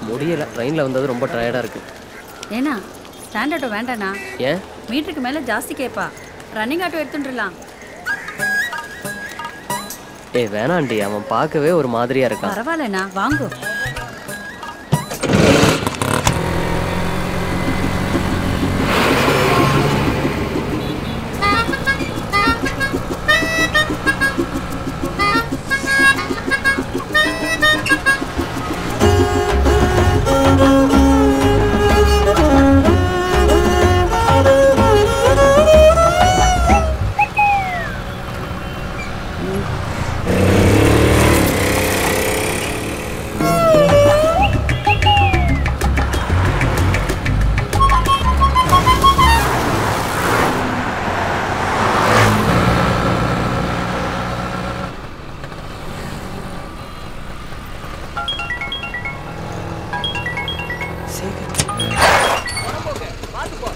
முடியல, ட்ரெயினில் வந்தது ரொம்ப டயர்டாக இருக்குது. ஏன்னா ஸ்டாண்ட் ஆட்டோ வேண்டாண்ணா. ஏன்? மீட்டருக்கு மேலே ஜாஸ்தி கேட்பா. ரன்னிங் ஆட்டோ எடுத்துட்டுலாம். ஏய் வேணாண்டி, அவன் பார்க்கவே ஒரு மாதிரியாக இருக்கான். பரவாயில்லண்ணா, வாங்கோ.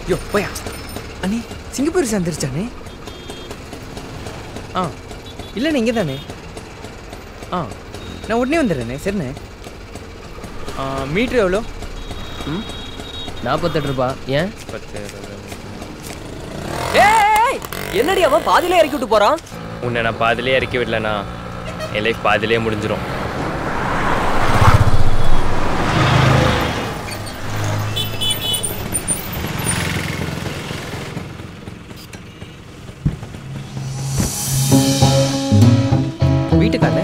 யோ போயா அண்ணே, சிங்கப்பூர் சேர்ந்துருச்சானே? இல்லைண்ணே, இங்கே தானே. நான் உடனே வந்துடுறேண்ணே. சரிண்ணே. மீட்ரு எவ்வளோ? 48 ரூபா. ஏன்? ஏய், என்னடி அவன் பாதியிலே இறக்கி விட்டு போறான்? உன்னை நான் பாதிலே இறக்கி விடலண்ணா, என் லைஃப் பாதிலே முடிஞ்சிடும். வீட்டுக்காரே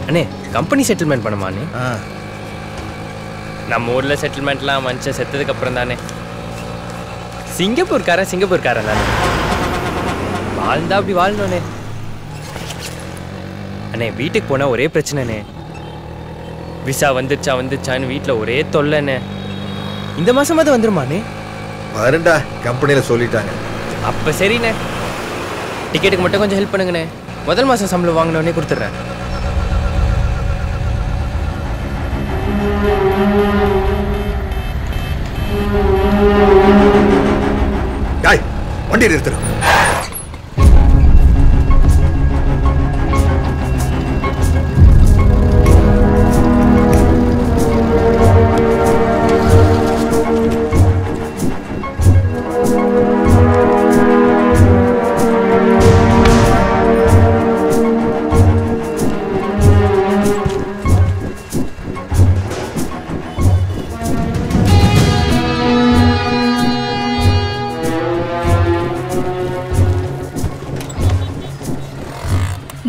அண்ணே, கம்பெனி செட்டில்மெண்ட் பண்ணுமாண்ணே? நம்ம ஊரில் செட்டில்மெண்ட்லாம் மனுஷன் செத்ததுக்கு அப்புறம் தானே. சிங்கப்பூர்காரன் தானே. வாழ்ந்தா அப்படி வாழணும்ண்ணே. அண்ணே, வீட்டுக்கு போனால் ஒரே பிரச்சனைண்ணே. விசா வந்துச்சான்னு வீட்டில் ஒரே தொல்லைண்ணே. இந்த மாதமாவது வந்துருமாண்ணே? வரண்டா, கம்பெனியில் சொல்லிட்டாங்க. அப்போ சரிண்ணே, டிக்கெட்டுக்கு மட்டும் கொஞ்சம் ஹெல்ப் பண்ணுங்கண்ணே. முதல் மாதம் சம்பளம் வாங்கினோடனே கொடுத்துட்றேன். வண்டி நிறுத்துறோம்.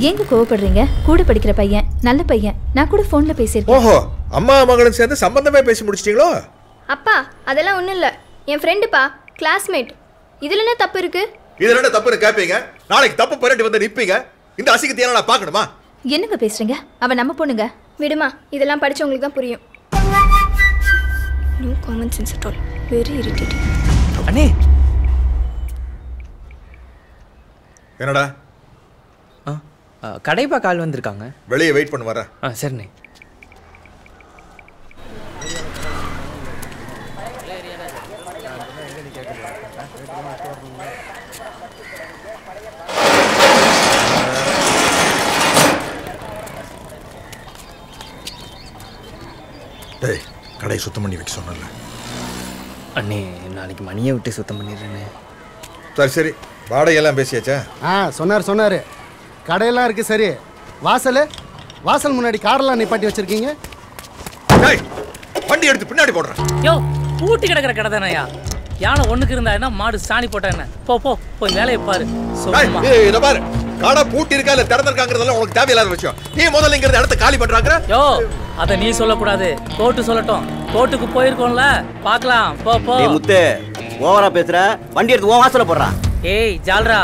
ஏங்க கோவப்படுறீங்க? கூட படிக்கிற பையன், நல்ல பையன். நான் கூட ஃபோன்ல பேசியிருக்கேன். ஓஹோ, அம்மா மகளும் சேர்ந்து சம்பந்தமே பேசி முடிச்சிட்டீங்களோ? அப்பா அதெல்லாம் ஒன்றும் இல்லை, என் ஃப்ரெண்டுப்பா, கிளாஸ்மேட். இதில் என்ன தப்பு இருக்கு? இதில் என்ன தப்புன்னு கேட்பீங்க? நாளைக்கு தப்பு பண்ணிட்டு வந்து நிற்பீங்க. இந்த அசிங்கத்தையெல்லாம் நான் பார்க்கணுமா? என்னங்க பேசுறீங்க? அவ நம்ம பொண்ணுங்க. விடுமா, இதெல்லாம் படிச்சவங்களுக்கு தான் புரியும். No common sense at all. Very irritating. அண்ணே, என்னடா? கடைப்பா கால் வந்திருக்காங்க. வெளியே வெயிட் பண்ண வர. சரிண்ணே. டேய், கடை சுத்தம் பண்ணி வைக்க சொன்னல. அண்ணே, நாளைக்கு மணியை விட்டு சுத்தம் பண்ணிடுறேண்ணே. சரி, வாடகையெல்லாம் பேசியாச்சா? சொன்னார். கடையெல்லாம் இருக்கு. சரி, வாசல் முன்னாடி காரெல்லாம் நிப்பாட்டி வச்சிருக்கீங்க. வண்டி எடுத்து பின்னாடி போடுறேன். யோ, பூட்டி கிடக்கிற கடை தானயா? யானை ஒண்ணுக்கு இருந்தா என்ன, மாடு சாணி போட்டா என்ன? போய் வேலையை பாரு. இத பாரு, கடை பூட்டி இருக்கா இல்ல திறந்திருக்காங்கிறதெல்லாம் உனக்கு தேவையில்லாத விஷயம். நீ முதல்ல இங்க இடத்த காலி பண்றாங்க. யோ, அத நீ சொல்லக்கூடாது, கோர்ட்டு சொல்லட்டும். கோர்ட்டுக்கு போயிருக்கோம்ல, பார்க்கலாம். போ. முத்து, ஓவரா பேசுற. வண்டி எடுத்து உன் வாசல்ல போடுறான். ஏய் ஜால்ரா,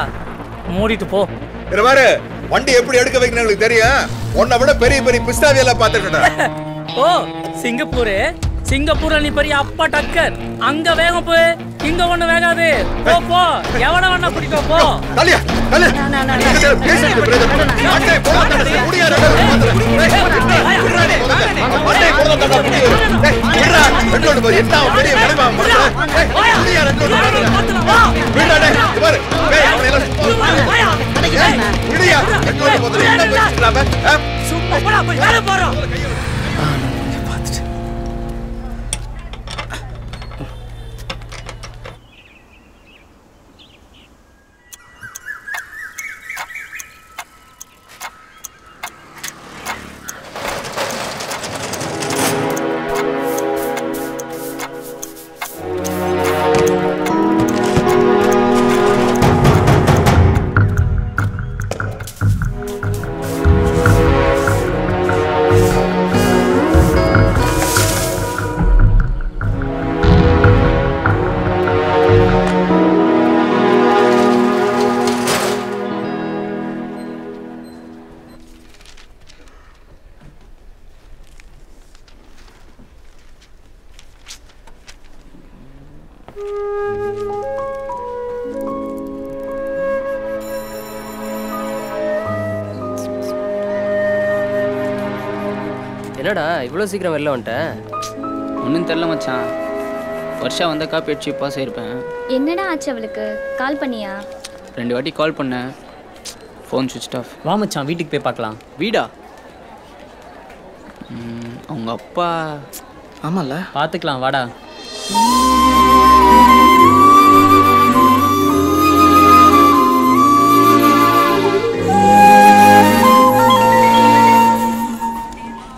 மூடிட்டு போ. இத பாரு, வண்டி எப்படி எடுக்க வைக்கணும் எனக்கு தெரியும். உன்னை விட பெரிய பெரிய பிஸ்தாவியெல்லாம் பார்த்துக்கிட்டேன். ஓ, சிங்கப்பூரு சிங்கப்பூர்ல நீ பெரிய அப்பா டக்கர். அங்க வேகம் போய் இங்க ஒண்ணு வேகாது. போ போ. எவன வேணா கூட்டிட்டு போ. தலியா தலியா பேசிட்டு பிரதர் அடே போடா முடியாது அடே போடா தடா முடியாது டேய் விடுடா ரெண்டோட போய் என்ன பெரிய மலைமா முடியாது முடியாது ரெண்டோட விடுடா டேய் பாரு டேய் அவனை எல்லாம் விடுயா ரெண்டோட போய் என்ன பேசிடலாமே சும்மா போடா போய் வேற போறோம். என்னடா இவ்வளோ சீக்கிரம் வெளில வந்துட்டேன்? ஒன்றும் தெரில மச்சான். வருஷா வந்தால் காப்பி அடிச்சு பாஸ் ஆகிருப்பேன். என்னடா ஆச்சு அவளுக்கு? கால் பண்ணியா? 2 வாட்டி கால் பண்ணேன், ஃபோன் சுவிட்ச் ஆஃப். வா மச்சான் வீட்டுக்கு போய் பார்க்கலாம். வீடா? அவங்க அப்பா. ஆமாம்ல, பார்த்துக்கலாம் வாடா.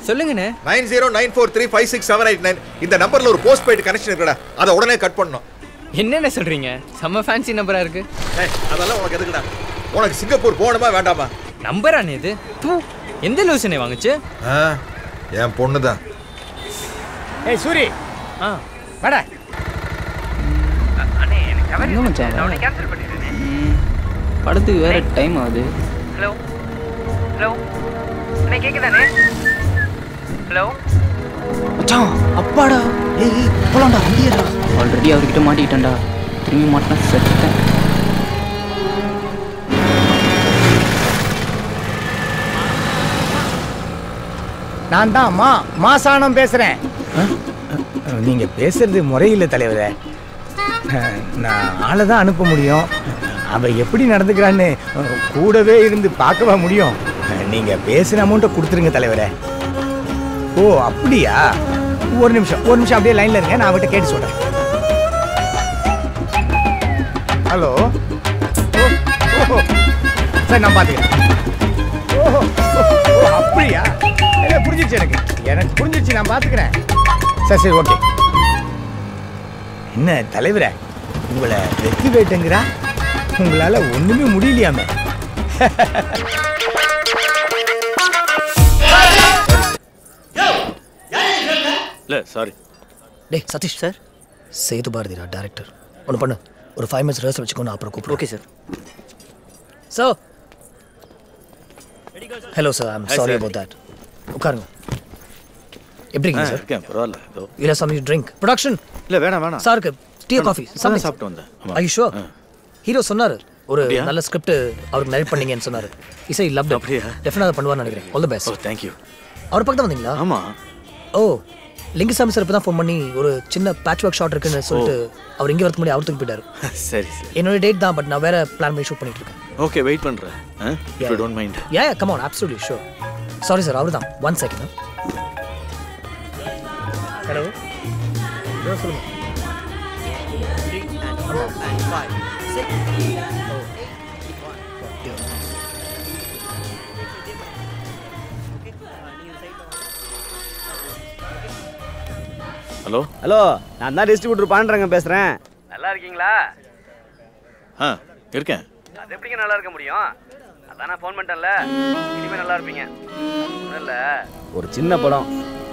சொல்லுங்கண்ணே. 9094356789 இந்த நம்பர்ல ஒரு போஸ்ட் பெய்ட் கனெக்ஷன் இருக்குடா. அதை உடனே கட் பண்ணணும். என்னென்ன சொல்றீங்க? செம்ம ஃபேன்சி நம்பரா இருக்கு. அதெல்லாம் உனக்கு எதுக்குடா? உனக்கு சிங்கப்பூர் போகணுமா வேண்டாமா? நம்பரானே இது? எந்த லூசனே வாங்குச்சு? என் பொண்ணு தான். ஏய் சூரி, வாடா. அண்ணே எனக்கு கவரி மச்சான். நான் கேன்சல் பண்ணிட்டேனே. படத்துக்கு வேற டைம் ஆகுது. ஹலோ ஹலோ அண்ணே கேக்குதானே? ஹலோ மச்சான் அப்பாடா. ஏய் போலாம்டா, வண்டியடா. ஆல்ரெடி அவர்கிட்ட மாட்டிட்டேன்டா. திரும்பி மாட்டினா செத்துட்டேன். நான் தான் மாசானம் பேசுறேன். நீங்க பேசுறது முறையில் தலைவரே. நான் ஆளை தான் அனுப்ப முடியும். அவ எப்படி நடந்துக்கிறான்னு கூடவே இருந்து பார்க்கவா முடியும்? நீங்க பேசுற அமௌண்ட்டை கொடுத்துருங்க தலைவரே. ஓ அப்படியா? ஒரு நிமிஷம் அப்படியே லைன்ல இருங்க, நான் அவகிட்ட கேட்டு சொல்றேன். ஹலோ. ஓஹோ சரி, நான் பார்த்துக்கிறேன். ஓஹோ அப்படியா? புரிஞ்சிருச்சு, எனக்கு புரிஞ்சிருச்சு, நான் பார்த்துக்கிறேன். சரி ஓகே. என்ன தலைவரே, உங்களை வெற்றி வேட்டுங்கிறா? உங்களால ஒண்ணுமே முடியலையாமே. இல்லை சாரி. டேய் சதீஷ் சார், சேது பாரதிரா டேரக்டர். ஒன்று பண்ணு, ஒரு 5 minutes ரிஹர்சல் வச்சுக்கோ, நான் அப்புறம் கூப்பிடுறேன். Okay sir. Sir hello sir, I am sorry about that. உட்காருங்க. எப்படி இருக்கீங்க சார்? இருக்கேன், பரவாயில்ல. இல்ல சம் யூ ட்ரிங்க் ப்ரொடக்ஷன்? இல்லை வேணாம். சாருக்கு டீ காஃபி சாப்பிட்டு வந்தேன். I you sure? ஹீரோ சொன்னாரு ஒரு நல்ல ஸ்கிரிப்ட் அவருக்கு நரேட் பண்ணீங்கன்னு சொன்னாரு. இசை லவ் இட். டெஃபினட்டா பண்ணுவார்னு நினைக்கிறேன். All the best. Oh thank you. அவர் பக்கத்துல வந்தீங்களா? ஆமா. ஓ லிங்கசாமி சார் இப்போ தான் ஃபோன் பண்ணி ஒரு சின்ன பேட்ச் ஒர்க் ஷாட் இருக்குன்னு சொல்லிட்டு அவர் இங்கே வரதுக்கு முன்னாடி அவர் தூக்கி போயிட்டாரு. சரி. என்னோட டேட் தான், பட் நான் வேற பிளான் பண்ணி ஷூட் பண்ணிட்டு இருக்கேன். ஓகே வெயிட் பண்றேன். If you don't mind. Yeah come on, absolutely sure. Sorry sir, அவர் தான். 1 செகண்ட். ஹலோ சொல்லுங்க. ஹலோ ஹலோ, நான் தான் டிஸ்ட்ரிபியூட்டர் பாண்டுறேங்க பேசுகிறேன். நல்லா இருக்கீங்களா? இருக்கேன். அது எப்படிங்க நல்லா இருக்க முடியும்? அதான் நான் ஃபோன் பண்ணிட்டேன்ல, இனிமேல் நல்லா இருப்பீங்க. ஒன்றும் இல்லை, ஒரு சின்ன படம்,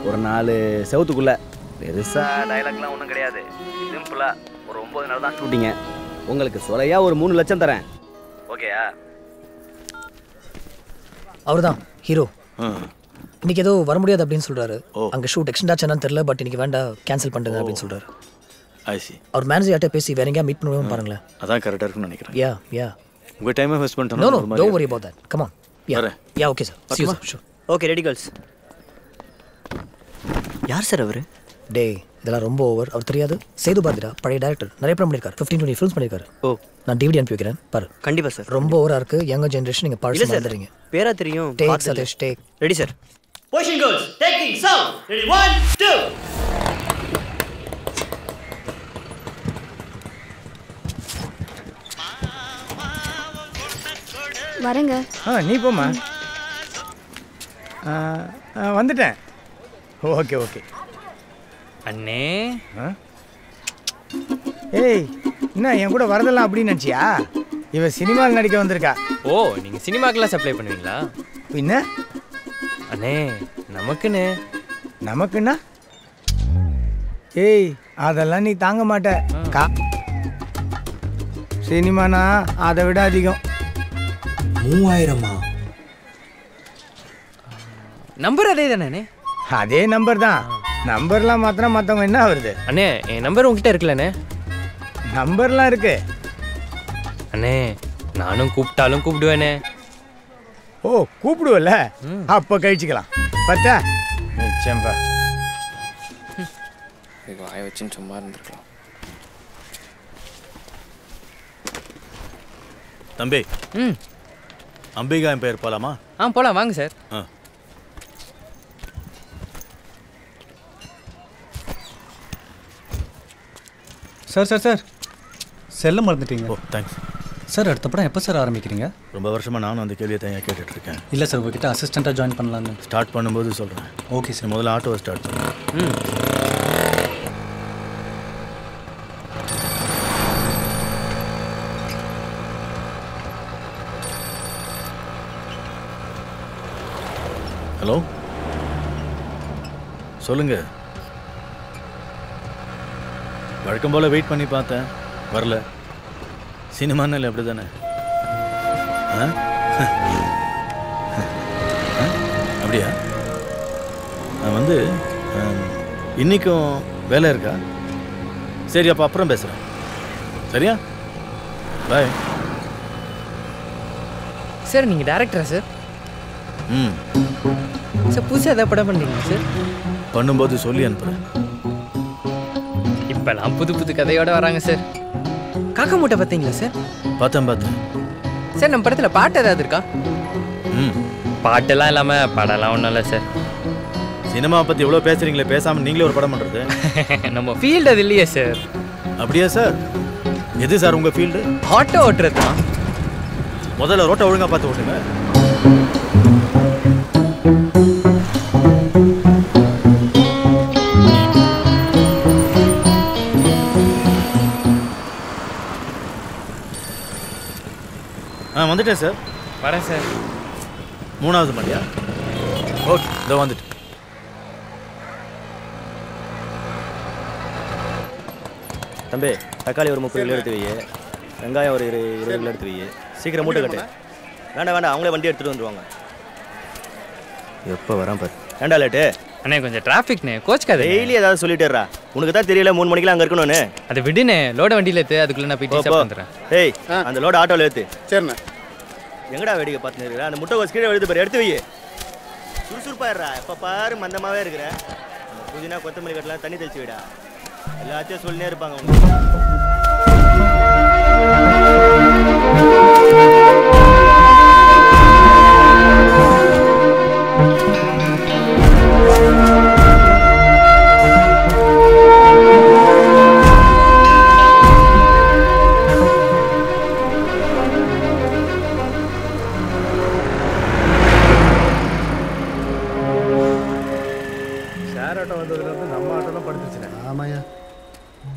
ஒரு 4 செவத்துக்குள்ள, பெருசாக டைலாக்லாம் ஒன்றும் கிடையாது. சிம்பிளாக ஒரு 9 நாள் தான் ஷூட்டிங்க. உங்களுக்கு சொலையா ஒரு 3 லட்சம் தரேன். ஓகேயா? அவர் தான் ஹீரோ. இன்னைக்கு ஏதோ வர முடியாது அப்படின்னு சொல்றாரு. அங்க ஷூட் எக்ஸ்டெண்ட் ஆச்சானு தெரியல, பட் இன்னைக்கு வேண்டாம் கேன்சல் பண்ணுங்க அப்படின்னு சொல்றாரு. ஐ சி. அவர் மேனேஜர் கிட்ட பேசி வேற எங்கயா மீட் பண்ணுவோம் பாருங்களேன். அதான் கரெக்டா இருக்குன்னு நினைக்கிறேன். யா உங்க டைமை வேஸ்ட் பண்ணிட்டோம். No don't worry about that. Come on. Ya okay sir. see you sir. Sure. Okay ready girls. யார் சார் அவரு? டேய் இதெல்லாம் ரொம்ப ஓவர். அவர் தெரியாது? சேது பாரதிரா, பழைய டைரக்டர், நிறைய படம் பண்ணிருக்காரு. 15-20 ஃபிலிம்ஸ் பண்ணிருக்காரு. நான் டிவிடி அனுப்பி வைக்கிறேன் பாரு. கண்டிப்பா சார். ரொம்ப ஓவரா இருக்கு. யங் ஜெனரேஷன் நீங்க பாட்டு வந்துறீங்க. பேரா தெரியும். Take Satish take. Ready sir. Position girls taking sound. Ready 1 2. வரங்க. நீ போமா. வந்துட்டேன். ஓகே ஓகே அண்ணே. ஏய் என்ன என் கூட வரதெல்லாம் அப்படின்னு நினச்சியா? இவ சினிமாவில் நடிக்க வந்திருக்கா. ஓ நீங்க சினிமாக்கெல்லாம் சப்ளை பண்ணுவீங்களா? பின்ன அண்ணே நமக்குன்னு. நமக்குன்னா? ஏய் அதெல்லாம் நீ தாங்க மாட்ட. சினிமானா அதை விட அதிகம். 3000 நம்பர் அதே தானே? அதே நம்பர் தான். நம்பர்லாம் மாத்தினா மற்றவங்க என்ன வருது? அண்ணே என் நம்பர் உங்ககிட்ட இருக்குல்லண்ணே? நம்பர்லாம் இருக்கு அண்ணே. நானும் கூப்பிட்டாலும் கூப்பிடுவேனே. ஓ கூப்பிடுவல்ல, அப்போ கழிச்சுக்கலாம். பார்த்தா நிச்சயம்பா. வாய வச்சுன்னு சும்மா இருந்திருக்கலாம். தம்பி அம்பிகா பேர் போலாமா? போலாம் வாங்க சார். சார் சார் சார் செல்ல மறந்துட்டீங்க. ஓ தேங்க்ஸ் சார். அடுத்த படம் எப்போ சார் ஆரம்பிக்கிறீங்க? ரொம்ப வருஷமாக நானும் அந்த கேள்வியை தான் கேட்டுட்டு இருக்கேன். இல்லை சார் உங்ககிட்ட அசிஸ்டண்ட்டாக ஜாயின் பண்ணலான்னு. ஸ்டார்ட் பண்ணும்போது சொல்கிறேன். Okay sir. முதல்ல ஆட்டோவை ஸ்டார்ட் பண்ணுறேன். ஹலோ சொல்லுங்க. வழக்கம் போல் வெயிட் பண்ணி பார்த்தேன், வரல. சினிமான்னு அப்படி தானே? அப்படியா? நான் வந்து இன்னைக்கும் வேலை இருக்கா? சரி அப்போ அப்புறம் பேசுகிறேன். சரியா? பாய். சார் நீங்கள் டேரக்டரா சார்? சார் புதுசாக எதாவது படம் பண்ணுறீங்களா சார்? பண்ணும்போது சொல்லி அனுப்புகிறேன். இப்போலாம் புது புது கதையோடு வராங்க சார். காக்கா மூட்டை பார்த்தீங்களா சார்? பார்த்தேன். சார் நம்ம படத்தில் பாட்டு ஏதாவது இருக்கா? பாட்டெல்லாம் இல்லாமல் படம்லாம் ஒன்றும் இல்லை சார். சினிமா பற்றி எவ்வளோ பேசுகிறீங்களே, பேசாமல் நீங்களே ஒரு படம் பண்ணுறது? நம்ம ஃபீல்டு அது இல்லையே சார். அப்படியா சார்? எது சார் உங்கள் ஃபீல்டு? ஆட்டோ ஓட்டுறது தான். முதல்ல ரோட்டை ஒழுங்காக பார்த்து ஓட்டுங்க. வந்துட்டேன் சார். வரேன் சார். 3வது மணியா? ஓகே இதோ வந்துட்டு. தம்பி தக்காளி ஒரு 30 கிலோ எடுத்து வை, வெங்காயம் ஒரு 20 கிலோ எடுத்து வை. சீக்கிரம் மூட்டை கட்டு. வேண்டாம் அவங்களே வண்டி எடுத்துகிட்டு வந்துடுவாங்க. எப்போ வரேன் பாரு. ஏண்டா லேட்டு? அண்ணே கொஞ்சம் டிராஃபிக்ண்ணே, கோச்சுக்காது. டெய்லி ஏதாவது சொல்லிட்டுறா. உனக்கு தான் தெரியல 3 மணிக்கெலாம் அங்கே இருக்கணும்னு. அதை விடுனே, லோட வண்டியில் ஏற்று, அதுக்குள்ளே நான் போய் டீ வந்துடுறேன். ஏய் அந்த லோட ஆட்டோவில் ஏற்று. சரிண்ணே. எங்கடா வேடிக்கை பார்த்துன்னு இருக்கிற? அந்த முட்டை கோஸ் கீழே எழுது பாரு, எடுத்து வை. சுறுசுறுப்பாயிடுறா, எப்போ பாரு மந்தமாகவே இருக்கிற. புதினா கொத்தமல்லி கட்டலாம், தண்ணி தெளிச்சு விடா. எல்லாத்தையும் சொல்லினே இருப்பாங்க உங்களுக்கு.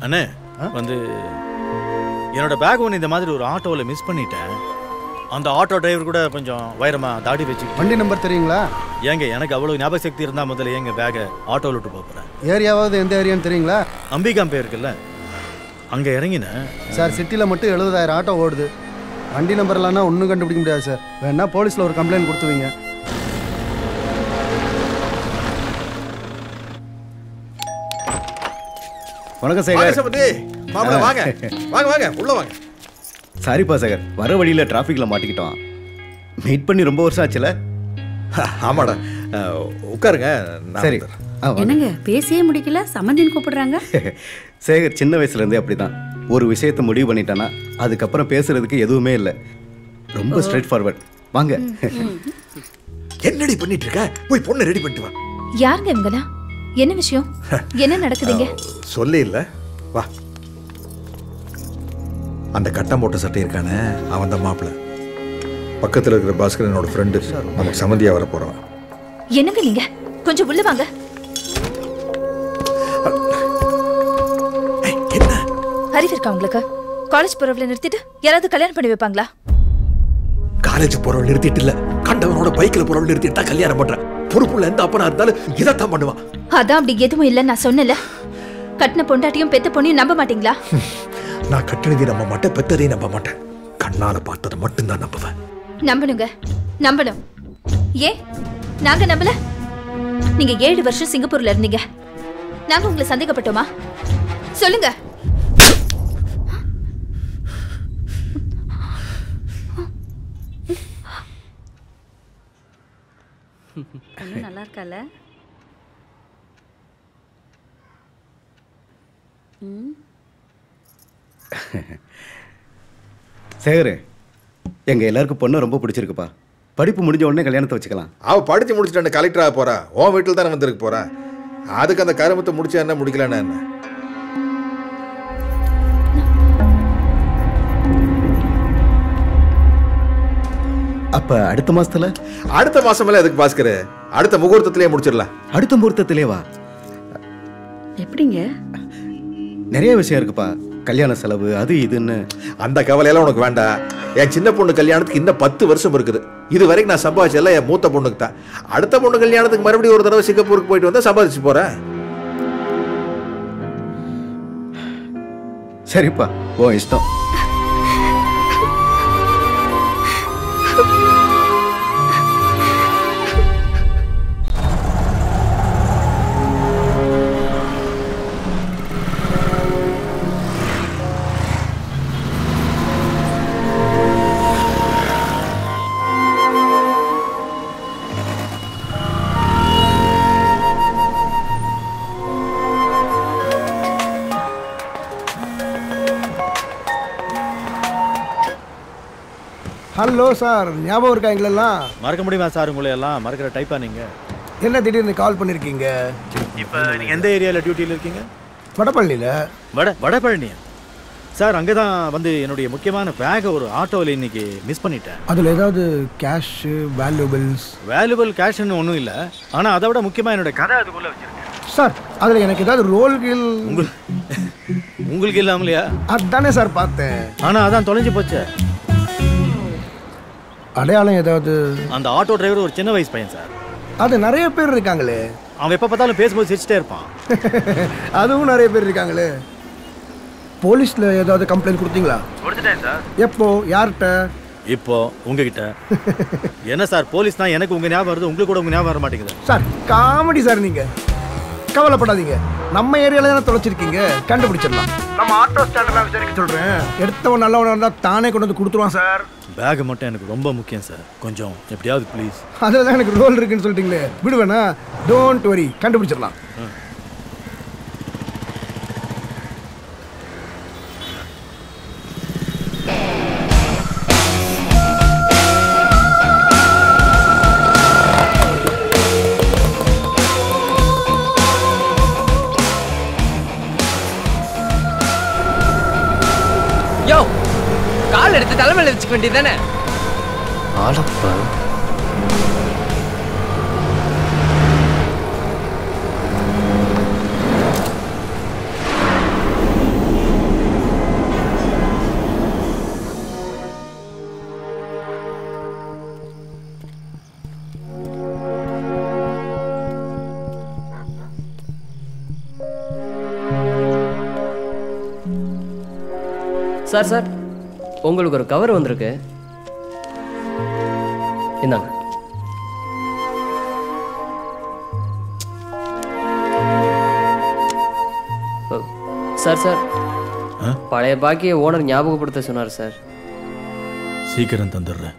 அண்ணே வந்து என்னோட பேக் ஒன்று இந்த மாதிரி ஒரு ஆட்டோவில் மிஸ் பண்ணிட்டேன். அந்த ஆட்டோ டிரைவர் கூட கொஞ்சம் வைரமாக தாடி வச்சு. வண்டி நம்பர் தெரியுங்களா? ஏங்க எனக்கு அவ்வளோ ஞாபக சக்தி இருந்தால் முதல்ல ஏங்க பேக்கை ஆட்டோவில் விட்டு போகிறேன். ஏரியாவது எந்த ஏரியான்னு தெரியுங்களா? அம்பிகாம்பே இருக்குல்ல, அங்கே இறங்கினேன் சார். சிட்டியில் மட்டும் 70,000 ஆட்டோ ஓடுது. வண்டி நம்பர்லாம்னா ஒன்றும் கண்டுபிடிக்க முடியாது சார். வேணா போலீஸில் ஒரு கம்ப்ளைண்ட் கொடுத்துவீங்க. வணக்கம் சேகர். மாப்பிள்ள வாங்க வாங்க வாங்க உள்ள வாங்க. சாரிப்பா சேகர், வர வழியில் டிராஃபிக்கில் மாட்டிக்கிட்டோம். மீட் பண்ணி ரொம்ப வருஷம் ஆச்சுல. ஆமாடா, உட்காருங்க. சரி. என்னங்க பேசியே முடிக்கல, சம்மந்தின்னு கூப்பிடுறாங்க. சேகர் சின்ன வயசுலேருந்தே அப்படிதான். ஒரு விஷயத்தை முடிவு பண்ணிட்டானா அதுக்கப்புறம் பேசுறதுக்கு எதுவுமே இல்லை. ரொம்ப ஸ்ட்ரெயிட் ஃபார்வர்ட். வாங்க. என்னடி பண்ணிட்டு இருக்க? போய் பொண்ணு ரெடி பண்ணிட்டு வா. யாருங்க இவங்களா? என்ன விஷயம்? என்ன நடக்குதுங்க? சொல்லி இல்ல, வா. அந்த கட்டம் போட்ட சட்டை இருக்கானே, அவன் தான் மாப்பிள்ள. பக்கத்தில் இருக்கிற பாஸ்கர் என்னோட ஃப்ரெண்டு. நமக்கு சம்மந்தியா வர போறவன். என்னங்க நீங்க கொஞ்சம் உள்ள வாங்க. அறிவு இருக்கா உங்களுக்கு? காலேஜ் போறவளை நிறுத்திட்டு யாராவது கல்யாணம் பண்ணி வைப்பாங்களா? காலேஜ் போறவள் நிறுத்திட்டு இல்ல, கண்டவனோட பைக்ல போறவள் நிறுத்திட்டா கல்யாணம் பண்றேன். பொறுப்புள்ள எந்த அப்பனா இருந்தாலும் இதைத்தான் பண்ணுவான். அதான் அப்படி எதுவும் இல்லைன்னு நான் சொன்னல. கட்டின பொண்டாட்டியும் பெத்த பொண்ணையும் நம்ப மாட்டீங்களா? நான் கட்டினதை நம்ப மாட்டேன், பெத்ததையும் நம்ப மாட்டேன். கண்ணால பார்த்ததை மட்டும்தான் நம்புவேன். நம்பணுங்க, நம்பணும். ஏன் நாங்க நம்பல? நீங்க 7 வருஷம் சிங்கப்பூர்ல இருந்தீங்க. நாங்க உங்களை சந்தேகப்பட்டோமா? சொல்லுங்க. நல்லா இருக்கல. சேகர், எங்க எல்லாருக்கும் பொண்ணு ரொம்ப பிடிச்சிருக்குப்பா. படிப்பு முடிஞ்ச உடனே கல்யாணத்தை வச்சுக்கலாம். அவ படிச்சு முடிச்சுட்டு கலெக்டராக போறா. உன் வீட்டில் தானே வந்திருக்கு போறா. அதுக்கு அந்த கருமத்தை முடிச்சா என்ன, முடிக்கலன்னா என்ன? அப்ப அடுத்த மாசத்துல? அடுத்த மாசம் எதுக்கு பாஸ்கர்? அடுத்த முகூர்த்தத்திலேயே முடிச்சிடலாம். அடுத்த முகூர்த்தத்திலே வா. எப்படிங்க? நிறைய விஷயம் இருக்குப்பா. கல்யாண செலவு அது இதுன்னு. அந்த கவலையெல்லாம் உனக்கு வேண்டாம். என் சின்ன பொண்ணு கல்யாணத்துக்கு இன்னும் 10 வருஷம் இருக்குது. இது வரைக்கும் நான் சம்பாதிச்செல்லாம் என் மூத்த பொண்ணுக்கு தான். அடுத்த பொண்ணு கல்யாணத்துக்கு மறுபடியும் ஒரு தடவை சிங்கப்பூருக்கு போயிட்டு வந்தா சம்பாதிச்சு போறேன். சரிப்பா, ஓ இஷ்டம். ஹலோ சார், ஞாபகம் இருக்கா எங்களெல்லாம்? மறக்க முடியுமா சார் உங்களை எல்லாம்? மறக்கிற டைப்பா நீங்க? என்ன திடீர்னு கால் பண்ணியிருக்கீங்க? இப்போ நீங்கள் எந்த ஏரியாவில் டியூட்டியில் இருக்கீங்க? வடபழனியில். வடபழனியா சார்? அங்கே தான் வந்து என்னுடைய முக்கியமான பேக்கை ஒரு ஆட்டோவில் இன்னைக்கு மிஸ் பண்ணிட்டேன். அதில் ஏதாவது கேஷ் வேல்யூபிள் கேஷ்ன்னு ஒன்றும் இல்லை. ஆனால் அதை விட முக்கியமாக என்னோட கதை அதுக்குள்ளே வச்சிருக்கேன் சார். அதில் எனக்கு ஏதாவது ரோல்கள் உங்களுக்கு இல்லாமலையா? அதுதானே சார் பார்த்தேன். ஆனால் அதான் தொலைஞ்சு போச்சு. அடையாளம் ஏதாவது? அந்த ஆட்டோ டிரைவர் ஒரு சின்ன வயசு பையன் சார். அது நிறைய பேர் இருக்காங்களே. அவன் எப்போ பார்த்தாலும் பேசும்போது சிரிச்சிட்டே இருப்பான். அதுவும் நிறைய பேர் இருக்காங்களே. போலீஸில் ஏதாவது கம்ப்ளைண்ட் கொடுத்தீங்களா? கொடுத்துட்டேன் சார். எப்போ, யார்கிட்ட? இப்போ உங்ககிட்ட. என்ன சார், போலீஸ் தான் எனக்கு உங்க ஞாபகம் வருது, உங்களுக்கு கூட உங்க ஞாபகம் வர மாட்டேங்குது. Sir comedy sir. நீங்க கவலைப்படாதீங்க, நம்ம ஏரியாவில் தானே தொலைச்சிருக்கீங்க, கண்டுபிடிச்சிடலாம். நம்ம ஆட்டோ ஸ்டாண்டெல்லாம் விசாரிக்க சொல்கிறேன். எடுத்தவன் நல்லவனாக இருந்தால் தானே கொண்டு வந்து கொடுத்துருவான் சார். பேக் மட்டும் எனக்கு ரொம்ப முக்கியம் சார், கொஞ்சம் எப்படியாவது ப்ளீஸ். அதில் தான் எனக்கு ரோல் இருக்குன்னு சொல்லிட்டீங்களே, விடுவேண்ணா. டோன்ட் வரி, கண்டுபிடிச்சிடலாம். யோ, கால் எடுத்து தலைமையில வச்சுக்க வேண்டியதானே? ஆளப்பா. சார் சார், உங்களுக்கு ஒரு கவர் வந்திருக்கு, இந்தாங்க. சார் சார் பழைய பாக்கியை ஓனர் ஞாபகப்படுத்த சொன்னார் சார். சீக்கிரம் தந்துடுறேன்.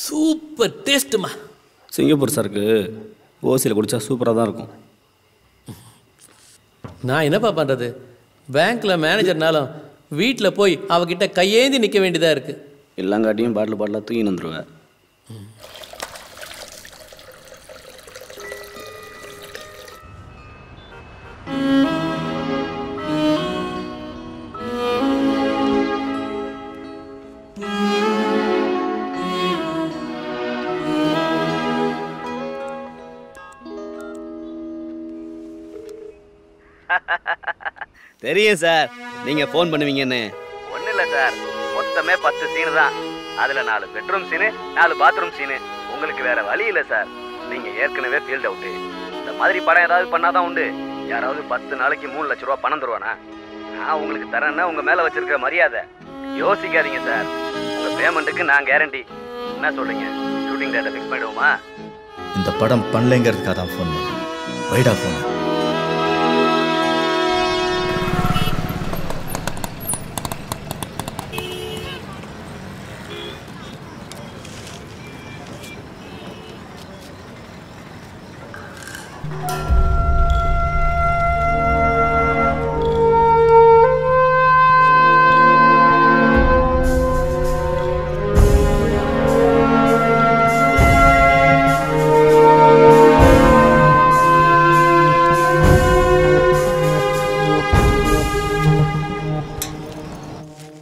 சூப்பர் டேஸ்ட்டுமா. சிங்கப்பூர் சரக்கு ஓசியில் குடித்தா சூப்பராக தான் இருக்கும். நான் என்னப்பா பண்ணுறது, பேங்க்கில் மேனேஜர்னாலும் வீட்டில் போய் அவகிட்ட கையேந்தி நிற்க வேண்டியதாக இருக்குது. எல்லாங்காட்டியும் பாட்டிலாக தூக்கி வந்துடுவேன். தெரியும் சார், நீங்கள் ஃபோன் பண்ணுவீங்கன்னு. ஒன்றும் இல்லை சார், மொத்தமே 10 சீனு தான். அதில் 4 பெட்ரூம் சீனு, 4 பாத்ரூம் சீனு. உங்களுக்கு வேற வழி இல்லை சார். நீங்கள் ஏற்கனவே ஃபீல்ட் அவுட்டு. இந்த மாதிரி படம் ஏதாவது பண்ணாதான் உண்டு. யாராவது 10 நாளைக்கு 3 லட்ச ரூபா பணம் தருவானா? நான் உங்களுக்கு தரேன்னா உங்கள் மேலே வச்சிருக்கிற மரியாதை. யோசிக்காதீங்க சார், உங்கள் பேமெண்ட்டுக்கு நான் கேரண்டி. என்ன சொல்றீங்க, ஷூட்டிங் டேட்டை ஃபிக்ஸ் பண்ணிடுவோமா? இந்த படம் பண்ணலைங்கிறதுக்காக தான் ஃபோன் பண்ணேன். வைடா ஃபோன்.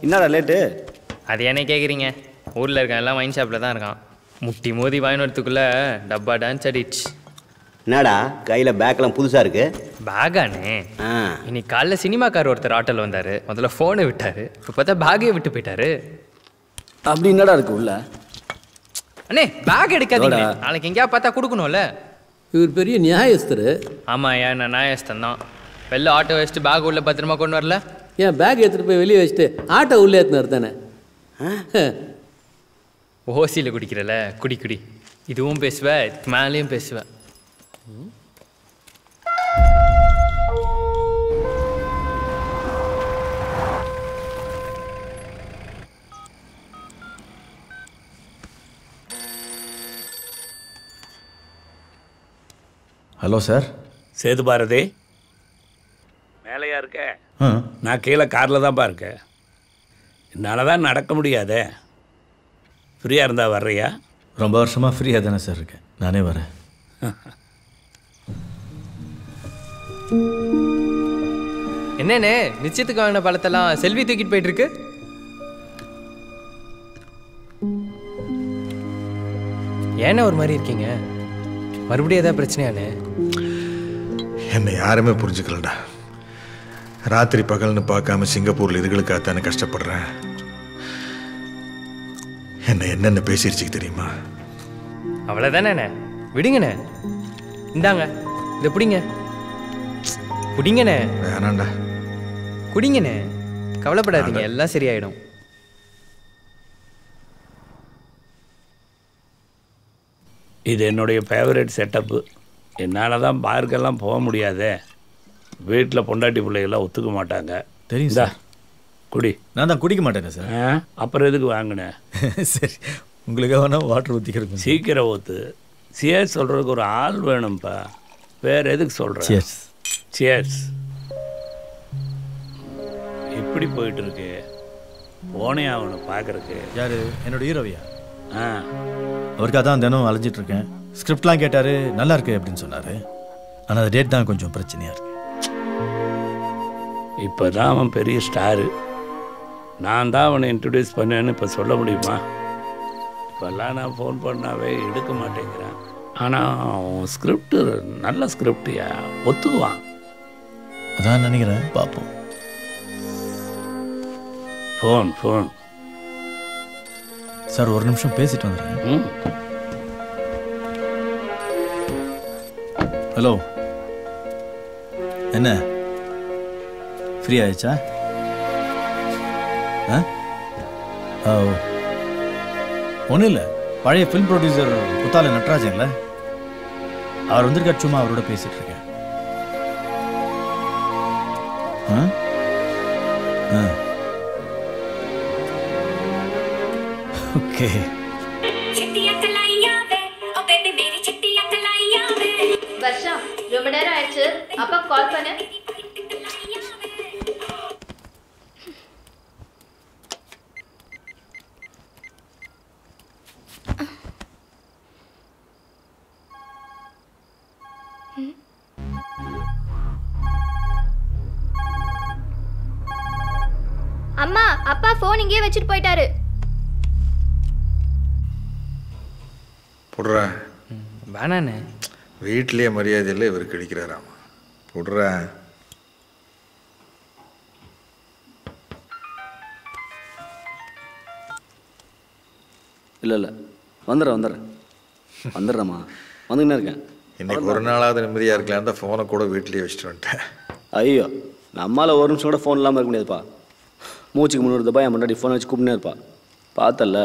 என்னடா லேட்டு? அது என்ன கேட்குறீங்க? ஊரில் இருக்கான் எல்லாம் வைன் ஷாப்பில் தான் இருக்கான். முட்டி மோதி வாங்கி வரத்துக்குள்ளே டப்பா டான்ஸ் அடிச்சு. என்னடா கையில் பேக்கெல்லாம் புதுசாக இருக்கு? பேகானே, இன்னைக்கு காலைல சினிமாக்கார் ஒருத்தர் ஆட்டோவில் வந்தார். முதல்ல ஃபோனை விட்டார், இப்போ பார்த்தா பேக்கையே விட்டு போயிட்டாரு. அப்படி என்னடா இருக்கு உள்ள? அண்ணே பேக் எடுக்காதீங்க, நாளைக்கு எங்கேயா பார்த்தா கொடுக்கணும்ல. இவர் பெரிய நியாயஸ்தர். ஆமாம் ஏன் நான் நியாயஸ்தன் தான். வெளில ஆட்டோ வச்சுட்டு பேக் உள்ள பத்திரமா கொண்டு வரல. ஏன் பேக் எடுத்துகிட்டு போய் வெளியே வச்சுட்டு ஆட்டோ உள்ளே ஏற்றுனார் தானே? ஓசியில் குடிக்கிறல, குடி குடி. இதுவும் பேசுவேன், இதுக்கு மேலேயும் பேசுவேன். Hello sir. சேது பாரதி மேலையா இருக்க? நான் கீழே காரில் தான்ப்பா இருக்கேன். என்னால் தான் நடக்க முடியாதே. ஃப்ரீயாக இருந்தால் வர்றியா? ரொம்ப வருஷமாக ஃப்ரீயாக தானே சார் இருக்கேன், நானே வரேன். என்னண்ணே நிச்சயத்துக்கு வாங்கின பழத்தெல்லாம் செல்வி தூக்கிட்டு போயிட்டு இருக்கு. ஏன்னா ஒரு மாதிரி இருக்கீங்க, மறுபடியும் ஏதாவது பிரச்சனையானே? என்னை யாருமே புரிஞ்சுக்கலடா. ராத்திரி பகல்னு பார்க்காம சிங்கப்பூரில் இதுகளுக்காகத்தானே கஷ்டப்படுறேன். என்ன என்னென்ன பேசிருச்சு தெரியுமா? அவ்வளோதானே, விடுங்கண்ணே. இந்தாங்க இதை பிடிங்க. குடிங்கண்ணே. வேணாண்டா, குடிங்கண்ணே, கவலைப்படாதீங்க, எல்லாம் சரியாயிடும். இது என்னுடைய ஃபேவரட் செட்டப்பு. என்னால் தான் பார்க்கெல்லாம் போக முடியாதே. வீட்டில் பொண்டாட்டி பிள்ளைகள்லாம் ஒத்துக்க மாட்டாங்க. தெரியும் சார். குடி. நான் தான் குடிக்க மாட்டேங்க சார். அப்புறம் எதுக்கு வாங்கினேன்? சரி, உங்களுக்கு வேணால் வாட்டர் ஊற்றிக்கிறேன். சீக்கிரம் ஊற்று. சியர்ஸ் சொல்கிறதுக்கு ஒரு ஆள் வேணும்ப்பா. வேறு எதுக்கு சொல்கிறேன்? சியர்ஸ். சியர்ஸ். எப்படி போயிட்டுருக்கு? போனே அவனை பார்க்குறக்கு. யார்? என்னோட ஹீரோவியா? அவருக்காக தான் தினம் அலைஞ்சிட்ருக்கேன். ஸ்கிரிப்ட்லாம் கேட்டார், நல்லா இருக்கு அப்படின்னு சொன்னார். ஆனால் அந்த டேட் தான் கொஞ்சம் பிரச்சனையாக இருக்கு. இப்போ தான் அவன் பெரிய ஸ்டாரு. நான் தான் அவனை இன்ட்ரடியூஸ் பண்ணேன்னு இப்போ சொல்ல முடியுமா? இப்போல்லாம் நான் ஃபோன் பண்ணாவே எடுக்க மாட்டேங்கிறான். ஆனால் அவன் ஸ்கிரிப்டு நல்ல ஸ்கிரிப்டியா, ஒத்துக்குவான். அதான் நினைக்கிறேன், பார்ப்போம். ஃபோன் சார், ஒரு நிமிஷம் பேசிட்டு வந்துடுறேன். ஹலோ, என்ன ஃப்ரீ ஆயிடுச்சா? ஒன்றும் இல்லை, பழைய ஃபிலிம் ப்ரொடியூசர் புத்தால நட்ராஜன்ல, அவர் வந்திருக்கார், சும்மா அவரோட பேசிட்டு இருக்கேன். ஓகே. வர்ஷா, ரொம்ப நேரம் ஆயிடுச்சு, அப்பா கால் பண்ணு. அம்மா, அப்பா ஃபோன் இங்கேயே வச்சுட்டு போயிட்டாரு. போடுறா. வேணாண்ணே. வீட்லேயே மரியாதை இல்லை, இவர் கிடைக்கிறாராமா. போடுறா. இல்லை வந்துடுறேம்மா, வந்துக்கினே இருக்கேன். இன்னைக்கு ஒரு நாளாவது நிம்மதியாக இருக்கலான்னு தான் ஃபோனை கூட வீட்லேயே வச்சுட்டு வந்துட்டேன். ஐயோ, நம்மளால் ஒரு நிமிஷம் கூட ஃபோன் இல்லாமல் இருக்க முடியாதுப்பா. மூச்சுக்கு முன்னூறு தப்பா என் முன்னாடி ஃபோன் வச்சு கூப்பிட்டே இருப்பா. பார்த்தல்ல,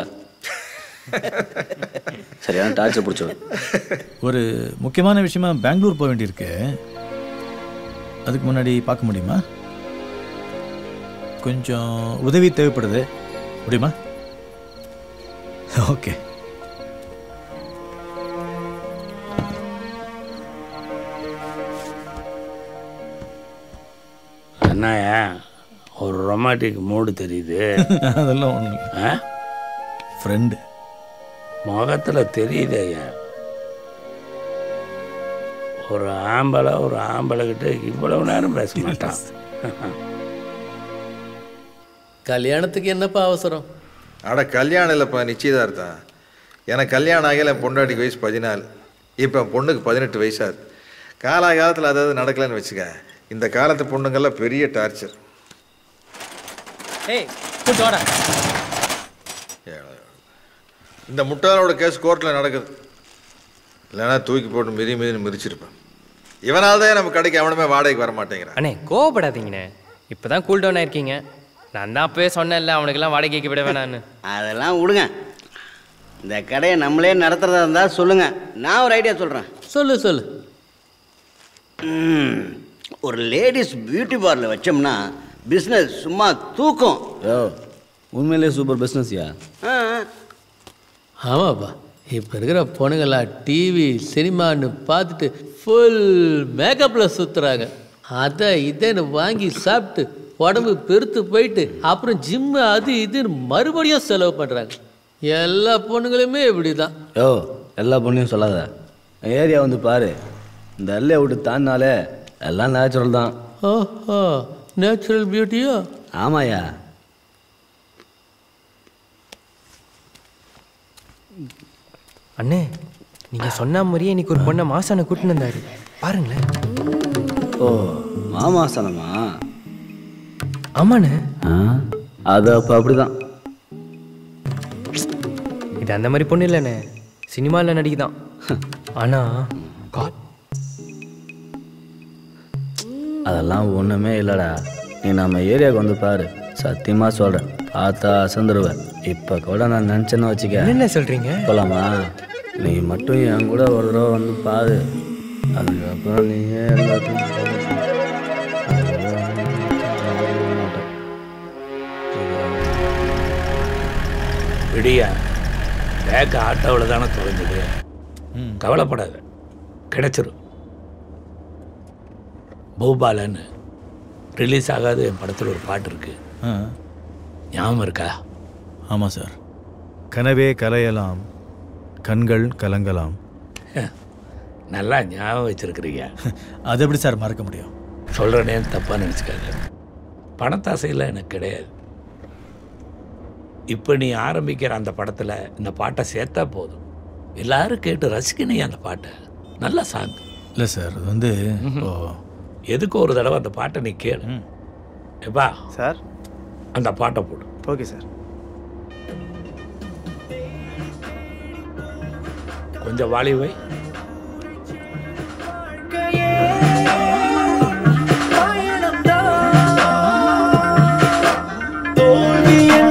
சரியான டார்ச்சர் பிடிச்சவன். ஒரு முக்கியமான விஷயமா பெங்களூர் போக வேண்டியிருக்கு. அதுக்கு முன்னாடி பார்க்க முடியுமா? கொஞ்சம் உதவி தேவைப்படுது, முடியுமா? ஓகே. என்னையா ஒரு ரொமான்டிக் மூடு தெரியுது? அதெல்லாம் ஒன்று ஃப்ரெண்டு முகத்தில் தெரியுதையா. ஒரு ஆம்பளை கிட்ட இவ்வளவு நேரம் பேச மாட்டான். கல்யாணத்துக்கு என்னப்பா அவசரம்? அட கல்யாணம் இல்லைப்பா, நிச்சயதார்த்தம். எனக்கு கல்யாணம் ஆகல, என் பொண்டாட்டிக்கு வயசு 14, இப்போ என் பொண்ணுக்கு 18 வயசாகுது. காலகாலத்தில் அதாவது நடக்கலன்னு வச்சுக்க. இந்த காலத்து பொண்ணுங்கள்லாம் பெரிய டார்ச்சர். இந்த முட்டாளோட கேஸ் கோர்ட்டில் நடக்குது. இல்லைன்னா தூக்கி போட்டு மிதின்னு மிதிச்சிருப்பேன். இவனால் தான் நம்ம கடைக்கு அவனுமே வாடகைக்கு வர மாட்டேங்கிறான். அண்ணே கோவப்படாதீங்கண்ணே, இப்போ தான் கூல் டவுன் ஆயிருக்கீங்க. நான் தான் அப்பவே சொன்னேன்ல அவனுக்கெல்லாம் வாடகைக்கு விட வேணான்னு. அதெல்லாம் விடுங்க. இந்த கடையை நம்மளே நடத்துறதா இருந்தால் சொல்லுங்க, நான் ஒரு ஐடியா சொல்கிறேன். சொல்லு. ஒரு லேடிஸ் பியூட்டி பார்லர் வச்சோம்னா பிஸ்னஸ் சும்மா தூக்கும். உண்மையிலே சூப்பர் பிஸ்னஸ்யா. ஆமாப்பா, இப்போ இருக்கிற பொண்ணுங்களாம் டிவி சினிமான்னு பார்த்துட்டு ஃபுல் மேக்கப்பில் சுற்றுறாங்க. அதை இதுன்னு வாங்கி சாப்பிட்டு உடம்பு பெருத்து போயிட்டு அப்புறம் ஜிம்மு அது இதுன்னு மறுபடியும் செலவு பண்ணுறாங்க. எல்லா பொண்ணுங்களுமே இப்படி தான். எல்லா பொண்ணையும் சொல்லாத, ஏரியா வந்து பாரு. இந்த எல்லையை விட்டு தாண்டினாலே எல்லாம் நேச்சுரல் தான். ஓஹோ, நேச்சுரல் பியூட்டியோ? ஆமாயா. அண்ணே, நீங்கள் சொன்ன மாதிரியே இன்னைக்கு ஒரு பொண்ணை மாசானை கூட்டின்னு வந்தாரு பாருங்களேன். ஓ, மாமாசனமா? ஆமாண்ணே. அது அப்போ அப்படிதான். இது அந்த மாதிரி பொண்ணு இல்லைண்ணே, சினிமாவில் நடிக்குதான். ஆனால் அதெல்லாம் ஒன்றுமே இல்லைடா. நீ நம்ம ஏரியாவுக்கு வந்து பாரு, சத்தியமாக சொல்கிறேன், பார்த்தா அசந்துருவேன். இப்போ கூட நான் நினச்சேன்னு வச்சுக்க. என்ன சொல்கிறீங்க? போகலாமா? நீ மட்டும் என் கூட ஒரு தடவை வந்து பாரு, அதுக்கப்புறம் நீயே எல்லாத்தையும் விடியா. பேக் ஆட்டோவில் தானே தொலைஞ்சது, கவலைப்படாத, கிடைச்சிரும். பூபாலன்னு ரிலீஸ் ஆகாது என் படத்தில் ஒரு பாட்டு இருக்கு, ஞாபகம் இருக்கா? ஆமாம் சார். கனவே கலையலாம், கண்கள் கலங்கலாம். நல்லா ஞாபகம் வச்சிருக்கிறீங்க. அது எப்படி சார் மறக்க முடியும்? சொல்கிறேனே தப்பாக நினச்சிக்காங்க. பணத்தாசையில் எனக்கு கிடையாது. இப்போ நீ ஆரம்பிக்கிற அந்த படத்தில் இந்த பாட்டை சேர்த்தா போதும், எல்லாரும் கேட்டு ரசிக்கணும் அந்த பாட்டை. நல்ல சாங். இல்லை சார், அது வந்து எதுக்கு ஒரு தடவை அந்த பாட்டை நீ கேளு. எப்பா சார், அந்த பாட்டை போடு. Okay sir. கொஞ்சம் வாலி வை. தோல்வியே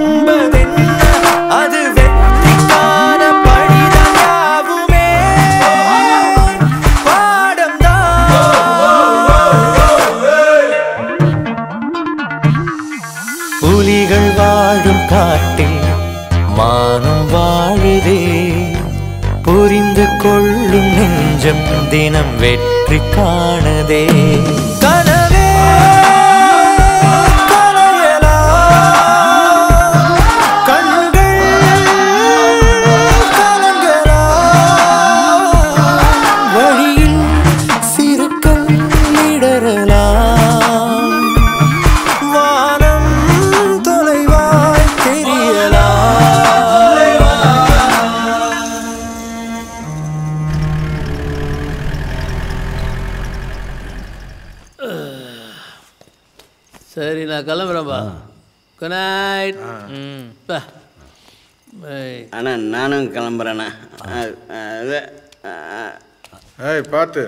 கொள்ளும் நெஞ்சம் தினம் வெற்றி காணதே கனவே சரி நான் கிளம்புறேன்பா குட் நைட் அண்ணா நானும் கிளம்புறேண்ணா ஏய் பார்த்து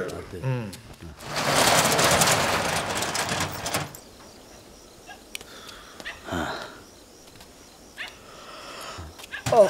ஓ